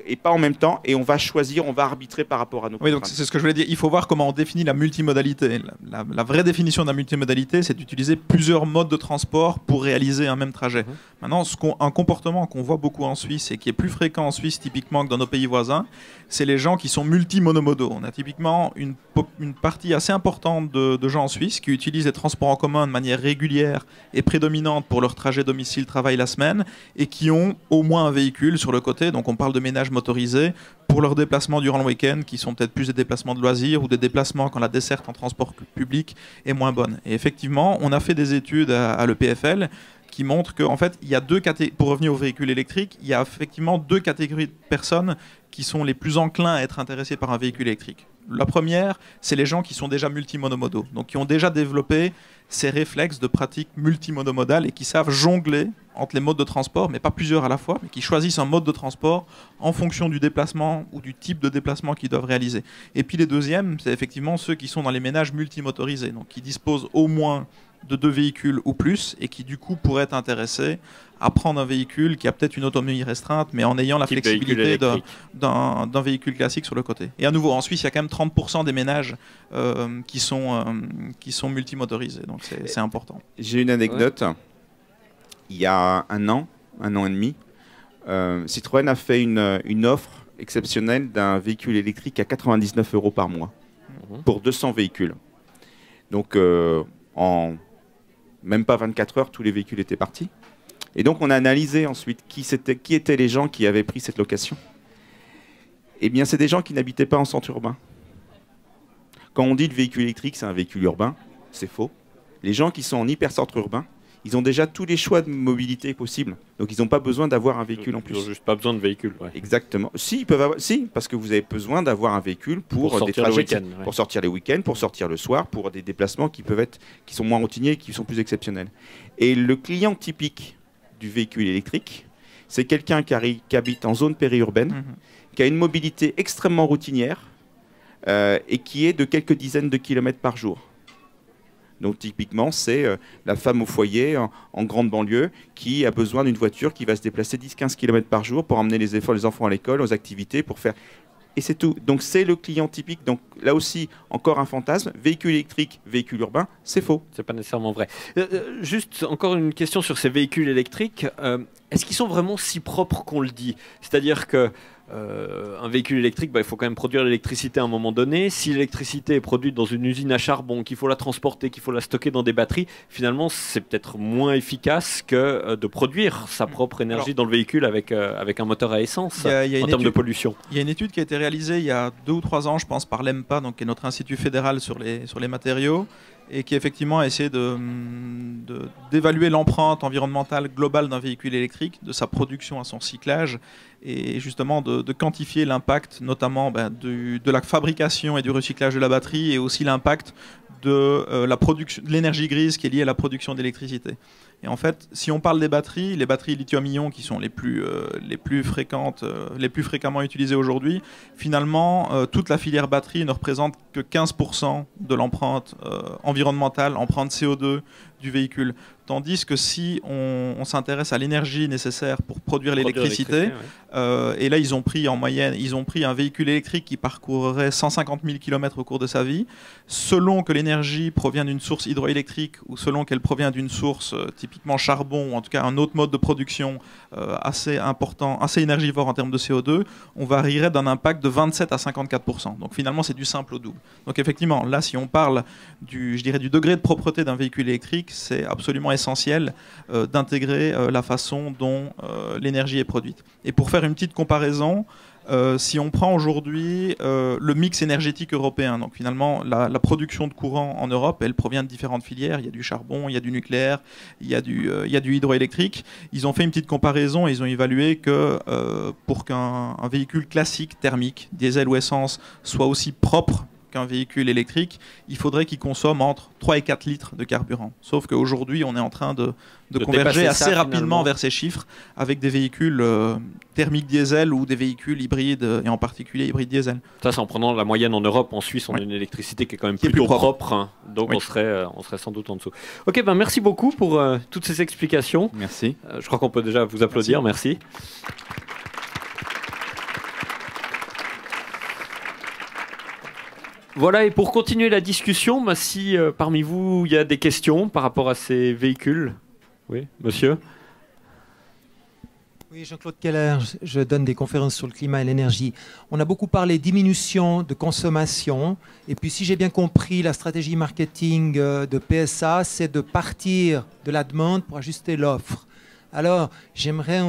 Et pas en même temps, et on va choisir, on va arbitrer par rapport à nos contraintes. Oui, donc c'est ce que je voulais dire. Il faut voir comment on définit la multimodalité. La vraie définition de la multimodalité, c'est d'utiliser plusieurs modes de transport pour réaliser un même trajet. Maintenant, un comportement qu'on voit beaucoup en Suisse et qui est plus fréquent en Suisse typiquement que dans nos pays voisins, c'est les gens qui sont multimonomodaux. On a typiquement une partie assez importante de gens en Suisse qui utilisent les transports en commun de manière régulière et prédominante pour leur trajet domicile-travail la semaine et qui ont au moins un véhicule sur le côté. Donc on parle de ménage motorisé pour leurs déplacements durant le week-end qui sont peut-être plus des déplacements de loisirs ou des déplacements quand la desserte en transport public est moins bonne. Et effectivement, on a fait des études à l'EPFL qui montrent qu'en fait, il y a deux catégories, pour revenir aux véhicules électriques, il y a effectivement deux catégories de personnes qui sont les plus enclins à être intéressés par un véhicule électrique. La première, c'est les gens qui sont déjà multimonomodaux, donc qui ont déjà développé ces réflexes de pratique multimonomodale et qui savent jongler entre les modes de transport, mais pas plusieurs à la fois, mais qui choisissent un mode de transport en fonction du déplacement ou du type de déplacement qu'ils doivent réaliser. Et puis les deuxièmes, c'est effectivement ceux qui sont dans les ménages multimotorisés, donc qui disposent au moins de 2 véhicules ou plus et qui du coup pourraient être intéressés à prendre un véhicule qui a peut-être une autonomie restreinte mais en ayant la flexibilité d'un véhicule classique sur le côté. Et à nouveau, en Suisse, il y a quand même 30% des ménages qui sont multimotorisés, donc c'est important. J'ai une anecdote. Ouais. Il y a un an et demi, Citroën a fait une offre exceptionnelle d'un véhicule électrique à 99 € par mois. pour 200 véhicules. Donc, en même pas 24 heures, tous les véhicules étaient partis. Et donc, on a analysé ensuite qui étaient les gens qui avaient pris cette location. Eh bien, c'est des gens qui n'habitaient pas en centre urbain. Quand on dit le véhicule électrique, c'est un véhicule urbain, c'est faux. Les gens qui sont en hypercentre urbain, ils ont déjà tous les choix de mobilité possibles. Donc, ils n'ont pas besoin d'avoir un véhicule en plus. Ils n'ont juste pas besoin de véhicule. Ouais. Exactement. Si, ils peuvent avoir... si, parce que vous avez besoin d'avoir un véhicule pour des trajets, pour sortir les week-ends, pour sortir le soir, pour des déplacements qui sont moins routiniers, qui sont plus exceptionnels. Et le client typique du véhicule électrique, c'est quelqu'un qui habite en zone périurbaine, qui a une mobilité extrêmement routinière et qui est de quelques dizaines de kilomètres par jour. Donc typiquement, c'est la femme au foyer en grande banlieue qui a besoin d'une voiture qui va se déplacer 10-15 km par jour pour emmener les enfants à l'école, aux activités, pour faire... Et c'est tout. Donc c'est le client typique. Donc là aussi, encore un fantasme. Véhicule électrique, véhicule urbain, c'est faux. C'est pas nécessairement vrai. Juste encore une question sur ces véhicules électriques. Est-ce qu'ils sont vraiment si propres qu'on le dit? C'est-à-dire que un véhicule électrique, il faut quand même produire l'électricité à un moment donné. Si l'électricité est produite dans une usine à charbon, qu'il faut la transporter, qu'il faut la stocker dans des batteries, finalement, c'est peut-être moins efficace que de produire sa propre énergie dans le véhicule avec un moteur à essence en termes de pollution. Il y a une étude qui a été réalisée il y a 2 ou 3 ans, je pense, par l'EMPA, donc, qui est notre institut fédéral sur les matériaux, et qui effectivement a essayé d'évaluer l'empreinte environnementale globale d'un véhicule électrique, de sa production à son cyclage, et justement de quantifier l'impact notamment de la fabrication et du recyclage de la batterie, et aussi l'impact de l'énergie grise qui est liée à la production d'électricité. Et en fait, si on parle des batteries, les batteries lithium-ion qui sont les plus fréquemment utilisées aujourd'hui, finalement, toute la filière batterie ne représente que 15% de l'empreinte environnementale, empreinte CO2 du véhicule. Tandis que si on s'intéresse à l'énergie nécessaire pour produire l'électricité, et là ils ont pris en moyenne, un véhicule électrique qui parcourrait 150 000 km au cours de sa vie, selon que l'énergie provient d'une source hydroélectrique ou selon qu'elle provient d'une source typiquement charbon, ou en tout cas un autre mode de production assez important, assez énergivore en termes de CO2, on varierait d'un impact de 27 à 54%. Donc finalement c'est du simple au double. Donc effectivement, là si on parle du degré de propreté d'un véhicule électrique, c'est absolument essentiel d'intégrer la façon dont l'énergie est produite. Et pour faire une petite comparaison, si on prend aujourd'hui le mix énergétique européen, donc finalement la production de courant en Europe, elle provient de différentes filières. Il y a du charbon, il y a du nucléaire, il y a du hydroélectrique. Ils ont fait une petite comparaison et ils ont évalué que pour qu'un véhicule classique thermique, diesel ou essence, soit aussi propre qu'un véhicule électrique, il faudrait qu'il consomme entre 3 et 4 litres de carburant. Sauf qu'aujourd'hui, on est en train de converger assez rapidement vers ces chiffres avec des véhicules thermiques diesel ou des véhicules hybrides, et en particulier hybrides diesel. Ça, c'est en prenant la moyenne en Europe. En Suisse, on a une électricité qui est quand même plutôt propre, hein. Donc on serait sans doute en dessous. Ok, merci beaucoup pour toutes ces explications. Merci. Je crois qu'on peut déjà vous applaudir. Merci. Voilà, et pour continuer la discussion, si parmi vous il y a des questions par rapport à ces véhicules. Oui, monsieur. Oui, Jean-Claude Keller, je donne des conférences sur le climat et l'énergie. On a beaucoup parlé diminution de consommation, et puis si j'ai bien compris, la stratégie marketing de PSA, c'est de partir de la demande pour ajuster l'offre. Alors, j'aimerais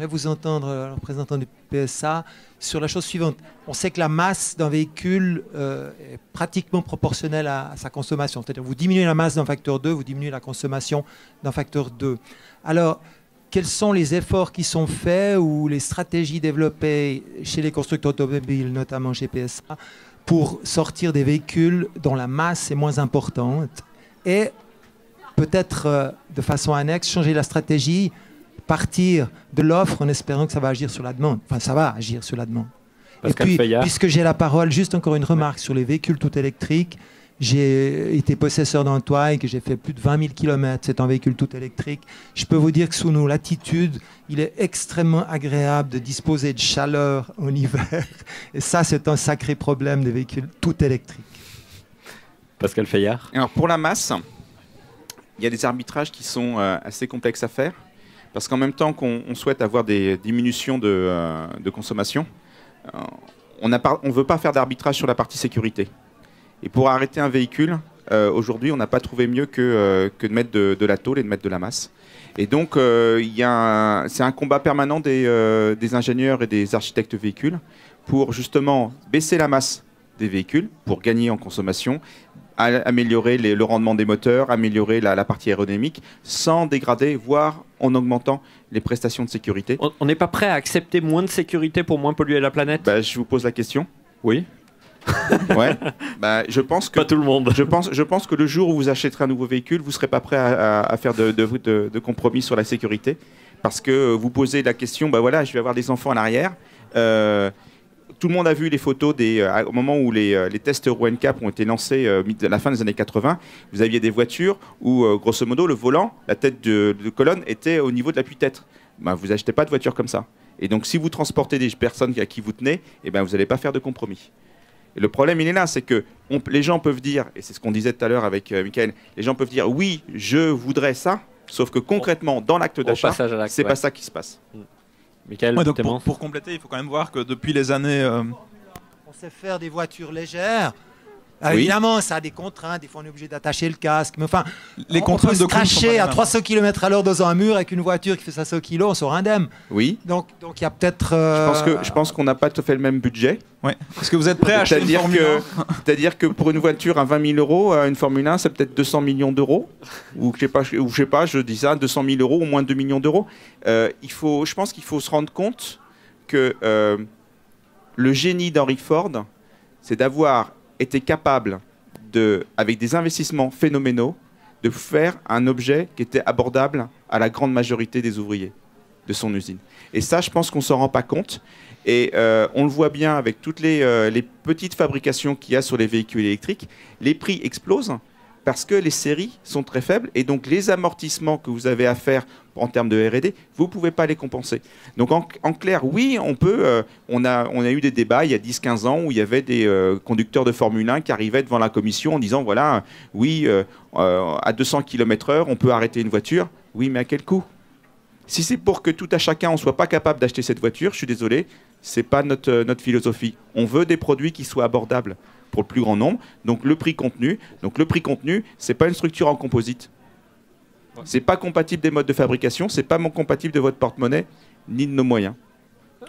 vous entendre, le représentant du PSA, sur la chose suivante. On sait que la masse d'un véhicule est pratiquement proportionnelle à sa consommation. C'est-à-dire vous diminuez la masse d'un facteur 2, vous diminuez la consommation d'un facteur 2. Alors, quels sont les efforts qui sont faits ou les stratégies développées chez les constructeurs automobiles, notamment chez PSA, pour sortir des véhicules dont la masse est moins importante et peut-être de façon annexe, changer la stratégie, partir de l'offre en espérant que ça va agir sur la demande. Enfin, ça va agir sur la demande. Et puis, puisque j'ai la parole, juste encore une remarque sur les véhicules tout électriques. J'ai été possesseur d'un Touareg et j'ai fait plus de 20 000 km. C'est un véhicule tout électrique. Je peux vous dire que sous nos latitudes, il est extrêmement agréable de disposer de chaleur en hiver. Et ça, c'est un sacré problème des véhicules tout électriques. Pascal Fayard. Alors, pour la masse, il y a des arbitrages qui sont assez complexes à faire, parce qu'en même temps qu'on souhaite avoir des diminutions de consommation, on ne veut pas faire d'arbitrage sur la partie sécurité. Et pour arrêter un véhicule, aujourd'hui, on n'a pas trouvé mieux que de mettre de la tôle et de mettre de la masse. Et donc, c'est un combat permanent des ingénieurs et des architectes véhicules pour justement baisser la masse des véhicules, pour gagner en consommation, améliorer le rendement des moteurs, améliorer la partie aérodynamique, sans dégrader, voire en augmentant les prestations de sécurité. On n'est pas prêt à accepter moins de sécurité pour moins polluer la planète? Je vous pose la question. Oui. Ouais. Je pense que pas tout le monde. Je pense que le jour où vous achèterez un nouveau véhicule, vous ne serez pas prêt à faire de compromis sur la sécurité, parce que vous posez la question, voilà, je vais avoir des enfants à l'arrière. Tout le monde a vu les photos au moment où les tests Euro NCAP ont été lancés à la fin des années 80. Vous aviez des voitures où, grosso modo, le volant, la tête de colonne était au niveau de l'appui-tête. Vous n'achetez pas de voiture comme ça. Et donc, si vous transportez des personnes à qui vous tenez, vous n'allez pas faire de compromis. Et le problème, il est là, c'est que les gens peuvent dire, et c'est ce qu'on disait tout à l'heure avec Michael, les gens peuvent dire oui, je voudrais ça, sauf que concrètement, dans l'acte d'achat, c'est pas ça qui se passe. Michael, donc pour compléter, il faut quand même voir que depuis les années... On sait faire des voitures légères. Évidemment, ça a des contraintes. Des fois, on est obligé d'attacher le casque. Mais enfin, les contraintes de cracher à 300 km/h dans un mur avec une voiture qui fait 500 kg, on sort indemne. Oui. Donc il y a peut-être... Je pense qu'on n'a pas tout à fait le même budget. Ouais. Est-ce que vous êtes prêt à acheter une Formule 1 C'est-à-dire que pour une voiture à 20 000 euros, une Formule 1, c'est peut-être 200 millions d'euros. Ou je sais pas, je dis ça, 200 000 euros ou moins 2 millions d'euros. Je pense qu'il faut se rendre compte que le génie d'Henry Ford, c'est d'avoir été capable, avec des investissements phénoménaux, de faire un objet qui était abordable à la grande majorité des ouvriers de son usine. Et ça, je pense qu'on ne s'en rend pas compte. Et on le voit bien avec toutes les petites fabrications qu'il y a sur les véhicules électriques. Les prix explosent parce que les séries sont très faibles et donc les amortissements que vous avez à faire en termes de R&D, vous ne pouvez pas les compenser. Donc en clair, oui, on peut. On a eu des débats il y a 10-15 ans où il y avait des conducteurs de Formule 1 qui arrivaient devant la commission en disant voilà, oui, à 200 km/h, on peut arrêter une voiture. Oui, mais à quel coût? Si c'est pour que tout à chacun, on ne soit pas capable d'acheter cette voiture, je suis désolé, ce n'est pas notre philosophie. On veut des produits qui soient abordables pour le plus grand nombre. Donc le prix contenu. Donc le prix contenu, ce n'est pas une structure en composite. C'est pas compatible des modes de fabrication, c'est pas compatible de votre porte-monnaie, ni de nos moyens.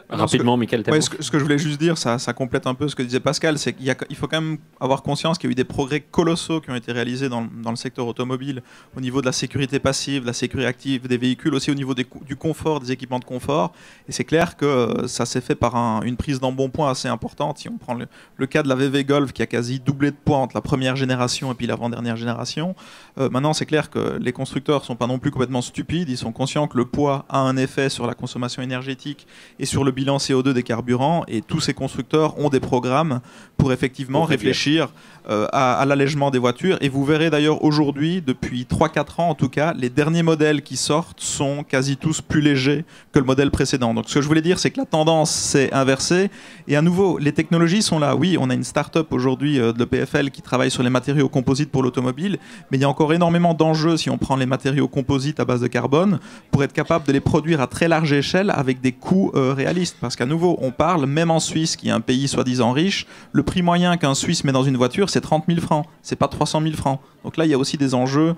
Rapidement, Michael. Ce que je voulais juste dire, ça complète un peu ce que disait Pascal, c'est qu'il faut quand même avoir conscience qu'il y a eu des progrès colossaux qui ont été réalisés dans le secteur automobile au niveau de la sécurité passive, de la sécurité active des véhicules, aussi au niveau du confort, des équipements de confort. Et c'est clair que ça s'est fait par une prise d'embonpoint assez importante. Si on prend le cas de la VW Golf qui a quasi doublé de poids entre la première génération et puis l'avant-dernière génération, maintenant c'est clair que les constructeurs ne sont pas non plus complètement stupides, ils sont conscients que le poids a un effet sur la consommation énergétique et sur le bilan CO2 des carburants, et tous ces constructeurs ont des programmes pour effectivement réfléchir à l'allègement des voitures. Et vous verrez d'ailleurs aujourd'hui, depuis 3-4 ans en tout cas, les derniers modèles qui sortent sont quasi tous plus légers que le modèle précédent. Donc ce que je voulais dire, c'est que la tendance s'est inversée, et à nouveau, les technologies sont là. Oui, on a une start-up aujourd'hui de l'EPFL qui travaille sur les matériaux composites pour l'automobile, mais il y a encore énormément d'enjeux si on prend les matériaux composites à base de carbone pour être capable de les produire à très large échelle avec des coûts réalistes. Parce qu'à nouveau, on parle, même en Suisse, qui est un pays soi-disant riche, le prix moyen qu'un Suisse met dans une voiture, c'est 30 000 francs, c'est pas 300 000 francs. Donc là, il y a aussi des enjeux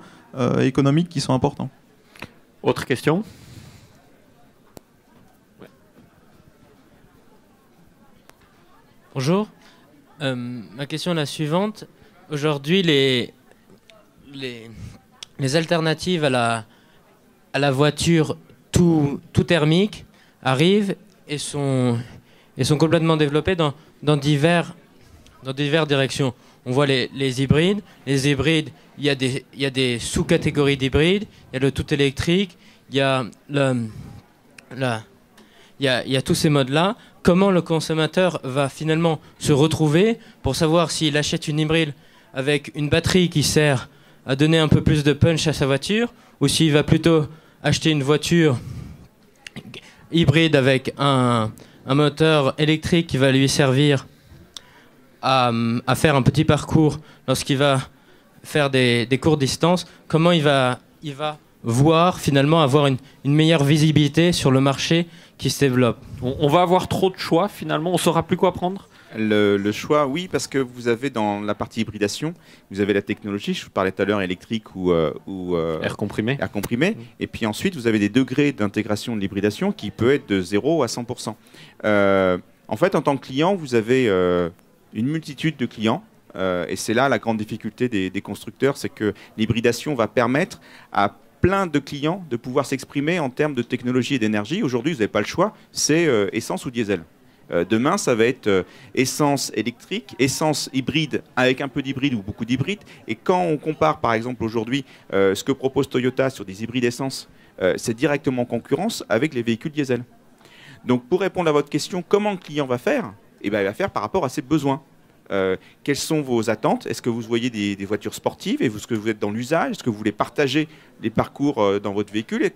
économiques qui sont importants. Autre question ? Bonjour. Ma question est la suivante. Aujourd'hui, les alternatives à la voiture tout thermique arrivent et sont complètement développées dans diverses directions. On voit les hybrides. Les hybrides, il y a des sous-catégories d'hybrides. Il y a le tout électrique. Il y a tous ces modes-là. Comment le consommateur va finalement se retrouver pour savoir s'il achète une hybride avec une batterie qui sert à donner un peu plus de punch à sa voiture, ou s'il va plutôt acheter une voiture hybride avec un moteur électrique qui va lui servir à faire un petit parcours lorsqu'il va faire des courtes distances. Comment il va voir finalement avoir une meilleure visibilité sur le marché qui se développe. On va avoir trop de choix finalement, on ne saura plus quoi prendre. Le choix, oui, parce que vous avez dans la partie hybridation, vous avez la technologie, je vous parlais tout à l'heure, électrique ou air comprimé. Et puis ensuite, vous avez des degrés d'intégration de l'hybridation qui peut être de 0 à 100%. En fait, en tant que client, vous avez une multitude de clients. Et c'est là la grande difficulté des constructeurs, c'est que l'hybridation va permettre à plein de clients de pouvoir s'exprimer en termes de technologie et d'énergie. Aujourd'hui, vous n'avez pas le choix, c'est essence ou diesel. Demain, ça va être essence électrique, essence hybride avec un peu d'hybride ou beaucoup d'hybride. Et quand on compare, par exemple, aujourd'hui, ce que propose Toyota sur des hybrides essence, c'est directement en concurrence avec les véhicules diesel. Donc, pour répondre à votre question, comment le client va faire? Eh bien, il va faire par rapport à ses besoins. Quelles sont vos attentes? Est-ce que vous voyez des voitures sportives? Est-ce que vous êtes dans l'usage? Est-ce que vous voulez partager les parcours dans votre véhicule? Et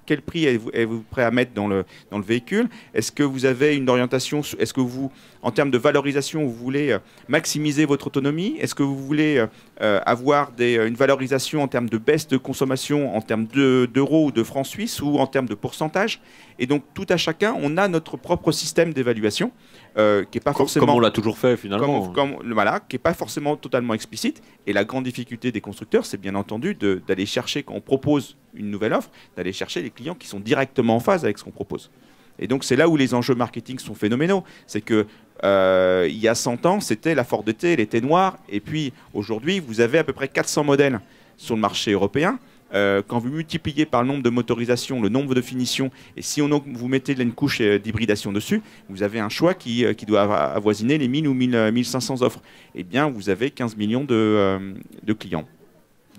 quel prix êtes-vous prêt à mettre dans le véhicule? Est-ce que vous avez une orientation? Est-ce que vous, en termes de valorisation, vous voulez maximiser votre autonomie? Est-ce que vous voulez avoir une valorisation en termes de baisse de consommation, en termes d'euros ou de francs suisses, ou en termes de pourcentage? Et donc, tout à chacun, on a notre propre système d'évaluation qui n'est pas forcément... Comme on l'a toujours fait, finalement. Voilà, qui n'est pas forcément totalement explicite. Et la grande difficulté des constructeurs, c'est bien entendu d'aller chercher, quand on propose une nouvelle offre, d'aller chercher les clients qui sont directement en phase avec ce qu'on propose. Et donc, c'est là où les enjeux marketing sont phénoménaux. C'est que il y a 100 ans, c'était la Ford T, elle était noire. Et puis, aujourd'hui, vous avez à peu près 400 modèles sur le marché européen. Quand vous multipliez par le nombre de motorisations, le nombre de finitions, et si vous mettez une couche d'hybridation dessus, vous avez un choix qui doit avoisiner les 1000 ou 1500 offres. Eh bien, vous avez 15 millions de clients.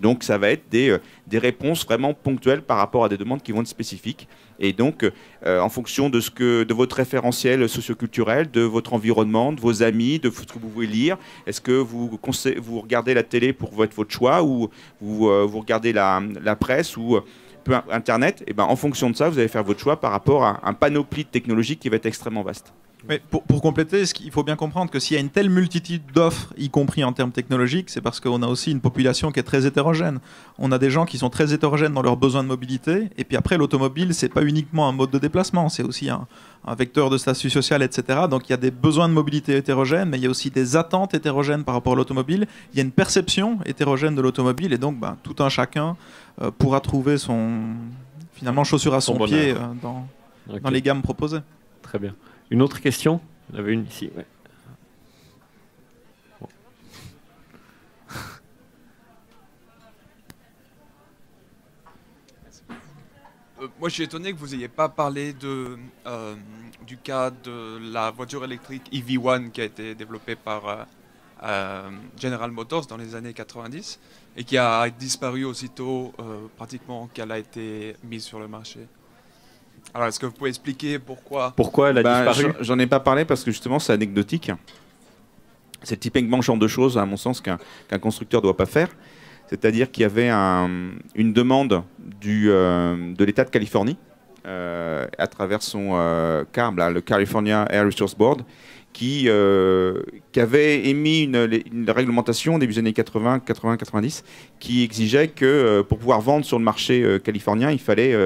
Donc, ça va être des réponses vraiment ponctuelles par rapport à des demandes qui vont être spécifiques. Et donc, en fonction de votre référentiel socioculturel, de votre environnement, de vos amis, de ce que vous voulez lire, est-ce que vous regardez la télé pour votre choix, ou vous regardez la presse, ou Internet? Et ben, en fonction de ça, vous allez faire votre choix par rapport à un panoplie de technologies qui va être extrêmement vaste. Mais pour compléter, il faut bien comprendre que s'il y a une telle multitude d'offres, y compris en termes technologiques, c'est parce qu'on a aussi une population qui est très hétérogène. On a des gens qui sont très hétérogènes dans leurs besoins de mobilité, et puis après, l'automobile, c'est pas uniquement un mode de déplacement, c'est aussi un vecteur de statut social, etc. Donc il y a des besoins de mobilité hétérogènes, mais il y a aussi des attentes hétérogènes par rapport à l'automobile. Il y a une perception hétérogène de l'automobile, et donc tout un chacun pourra trouver finalement chaussure à son pied dans les gammes proposées. Très bien. Une autre question? Il y en avait une ici. Ouais. Bon. Moi, je suis étonné que vous n'ayez pas parlé du cas de la voiture électrique EV1 qui a été développée par General Motors dans les années 90 et qui a disparu aussitôt pratiquement qu'elle a été mise sur le marché. Alors, est-ce que vous pouvez expliquer pourquoi elle a disparu? J'en ai pas parlé parce que justement, c'est anecdotique. C'est typiquement le genre de choses, à mon sens, qu'un constructeur ne doit pas faire. C'est-à-dire qu'il y avait une demande de l'État de Californie à travers son CARB, le California Air Resource Board, qui avait émis une réglementation au début des années 80-90 qui exigeait que pour pouvoir vendre sur le marché californien, il fallait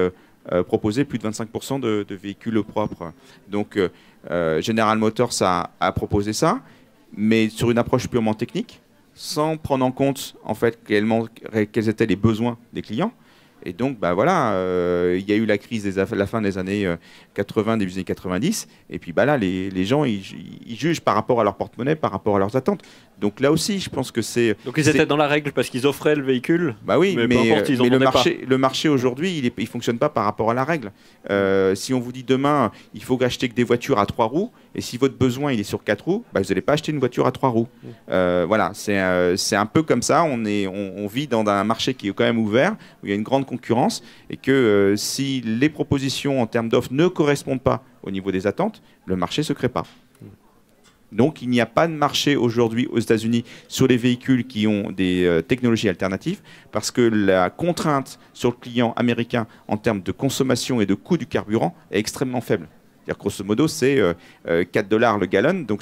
proposer plus de 25% de véhicules propres. Donc General Motors a proposé ça, mais sur une approche purement technique, sans prendre en compte en fait quels étaient les besoins des clients. Et donc, voilà, il y a eu la crise la fin des années 80, début des années 90. Et puis là, les gens, ils jugent par rapport à leur porte-monnaie, par rapport à leurs attentes. Donc là aussi, je pense que c'est... Donc ils étaient dans la règle parce qu'ils offraient le véhicule. Bah oui, mais le marché aujourd'hui, il ne fonctionne pas par rapport à la règle. Si on vous dit demain, il faut acheter que des voitures à 3 roues, et si votre besoin il est sur 4 roues, vous n'allez pas acheter une voiture à 3 roues. Voilà, c'est un peu comme ça. On vit dans un marché qui est quand même ouvert, où il y a une grande concurrence, et que si les propositions en termes d'offres ne correspondent pas au niveau des attentes, le marché ne se crée pas. Donc il n'y a pas de marché aujourd'hui aux États-Unis sur les véhicules qui ont des technologies alternatives parce que la contrainte sur le client américain en termes de consommation et de coût du carburant est extrêmement faible. C'est-à-dire, grosso modo, c'est $4 le gallon, donc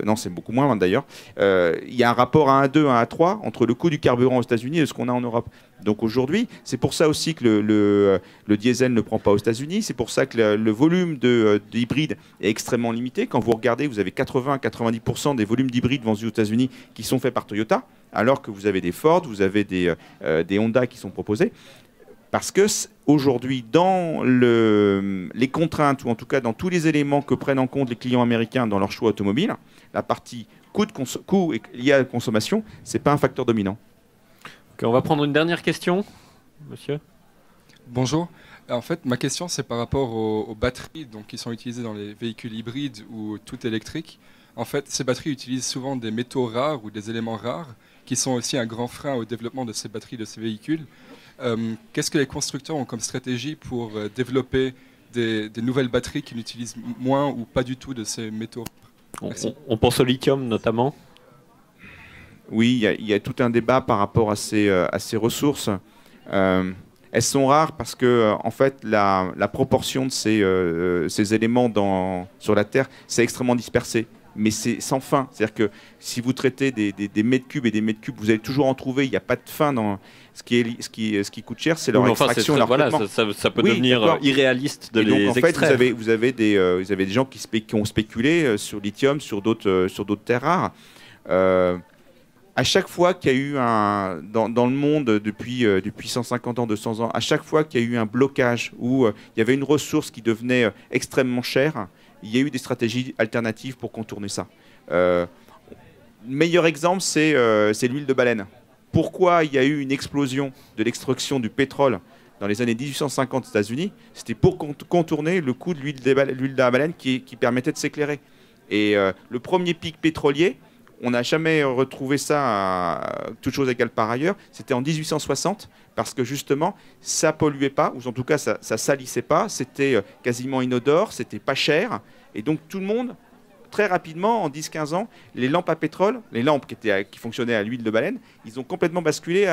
non, c'est beaucoup moins d'ailleurs. Il y a un rapport à 1,2, 1,3 entre le coût du carburant aux États-Unis et ce qu'on a en Europe. Donc aujourd'hui, c'est pour ça aussi que le diesel ne prend pas aux États-Unis. C'est pour ça que le volume d'hybrides est extrêmement limité. Quand vous regardez, vous avez 80 à 90% des volumes d'hybrides vendus aux États-Unis qui sont faits par Toyota, alors que vous avez des Ford, vous avez des Honda qui sont proposés. Parce que aujourd'hui, dans les contraintes, ou en tout cas dans tous les éléments que prennent en compte les clients américains dans leur choix automobile, la partie coût lié à la consommation, ce n'est pas un facteur dominant. Okay, on va prendre une dernière question, monsieur. Bonjour. En fait, ma question, c'est par rapport aux batteries donc, qui sont utilisées dans les véhicules hybrides ou tout électriques. En fait, ces batteries utilisent souvent des métaux rares ou des éléments rares qui sont aussi un grand frein au développement de ces batteries, de ces véhicules. Qu'est-ce que les constructeurs ont comme stratégie pour développer des nouvelles batteries qui n'utilisent moins ou pas du tout de ces métaux? On pense au lithium notamment. Oui, il y a tout un débat par rapport à ces ressources. Elles sont rares parce que, en fait, la proportion de ces éléments sur la Terre, c'est extrêmement dispersé. Mais c'est sans fin. C'est-à-dire que si vous traitez des mètres cubes et des mètres cubes, vous allez toujours en trouver. Il n'y a pas de fin. Ce qui coûte cher, c'est leur extraction et leur traitement. Ça peut devenir irréaliste de les extraire. En fait, vous avez des gens qui ont spéculé sur lithium, sur d'autres terres rares. À chaque fois qu'il y a eu dans le monde depuis 150 ans, 200 ans, à chaque fois qu'il y a eu un blocage où il y avait une ressource qui devenait extrêmement chère, il y a eu des stratégies alternatives pour contourner ça. Le meilleur exemple, c'est l'huile de baleine. Pourquoi il y a eu une explosion de l'extraction du pétrole dans les années 1850 aux États-Unis? C'était pour contourner le coût de l'huile de la baleine qui permettait de s'éclairer. Et le premier pic pétrolier, on n'a jamais retrouvé ça, toute chose égale par ailleurs. C'était en 1860, parce que justement, ça polluait pas, ou en tout cas, ça salissait pas. C'était quasiment inodore, c'était pas cher. Et donc, tout le monde, très rapidement, en 10-15 ans, les lampes à pétrole, les lampes qui fonctionnaient à l'huile de baleine, ils ont complètement basculé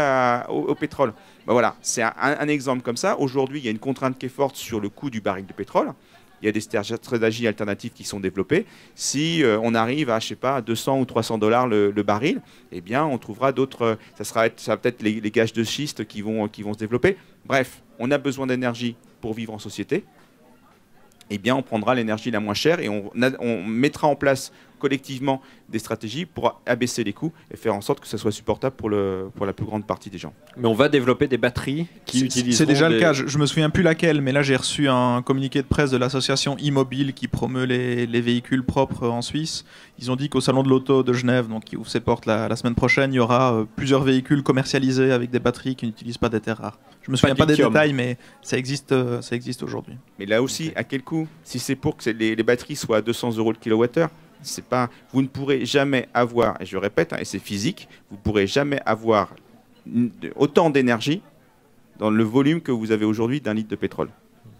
au pétrole. Ben voilà, c'est un exemple comme ça. Aujourd'hui, il y a une contrainte qui est forte sur le coût du baril de pétrole. Il y a des stratégies alternatives qui sont développées. Si on arrive à, je sais pas, 200 ou 300 $ le baril, eh bien, on trouvera d'autres. Ça sera peut-être les gages de schiste qui vont se développer. Bref, on a besoin d'énergie pour vivre en société. Eh bien, on prendra l'énergie la moins chère et on mettra en place collectivement des stratégies pour abaisser les coûts et faire en sorte que ça soit supportable pour la plus grande partie des gens. Mais on va développer des batteries qui utilisent. C'est déjà le cas, je me souviens plus laquelle, mais là j'ai reçu un communiqué de presse de l'association e-mobile qui promeut les véhicules propres en Suisse. Ils ont dit qu'au salon de l'auto de Genève, donc qui ouvre ses portes la semaine prochaine, il y aura plusieurs véhicules commercialisés avec des batteries qui n'utilisent pas des terres rares. Je me souviens pas des détails, mais ça existe aujourd'hui. Mais là aussi, à quel coût? Si c'est pour que les batteries soient à 200 € le kilowattheure, vous ne pourrez jamais avoir, et je répète, et c'est physique, vous ne pourrez jamais avoir autant d'énergie dans le volume que vous avez aujourd'hui d'un litre de pétrole,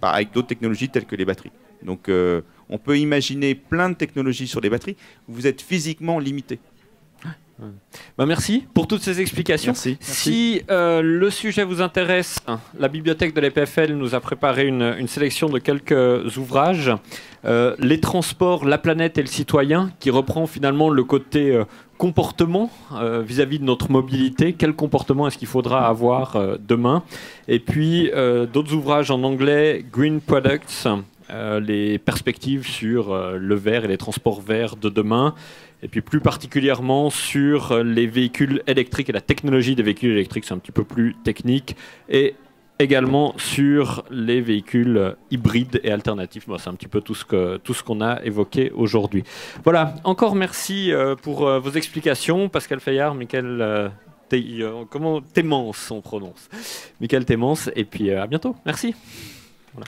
avec d'autres technologies telles que les batteries. Donc on peut imaginer plein de technologies sur les batteries, vous êtes physiquement limité. Ben merci pour toutes ces explications. Merci. Si le sujet vous intéresse, la bibliothèque de l'EPFL nous a préparé une sélection de quelques ouvrages. Les transports, la planète et le citoyen, qui reprend finalement le côté comportement vis-à-vis de notre mobilité. Quel comportement est-ce qu'il faudra avoir demain? Et puis d'autres ouvrages en anglais, Green Products, les perspectives sur le verre et les transports verts de demain. Et puis plus particulièrement sur les véhicules électriques et la technologie des véhicules électriques, c'est un petit peu plus technique. Et également sur les véhicules hybrides et alternatifs. Bon, c'est un petit peu tout ce qu'on a évoqué aujourd'hui. Voilà, encore merci pour vos explications. Pascal Fayard, Michael comment Témence on prononce. Michael Témence, et puis à bientôt. Merci. Voilà.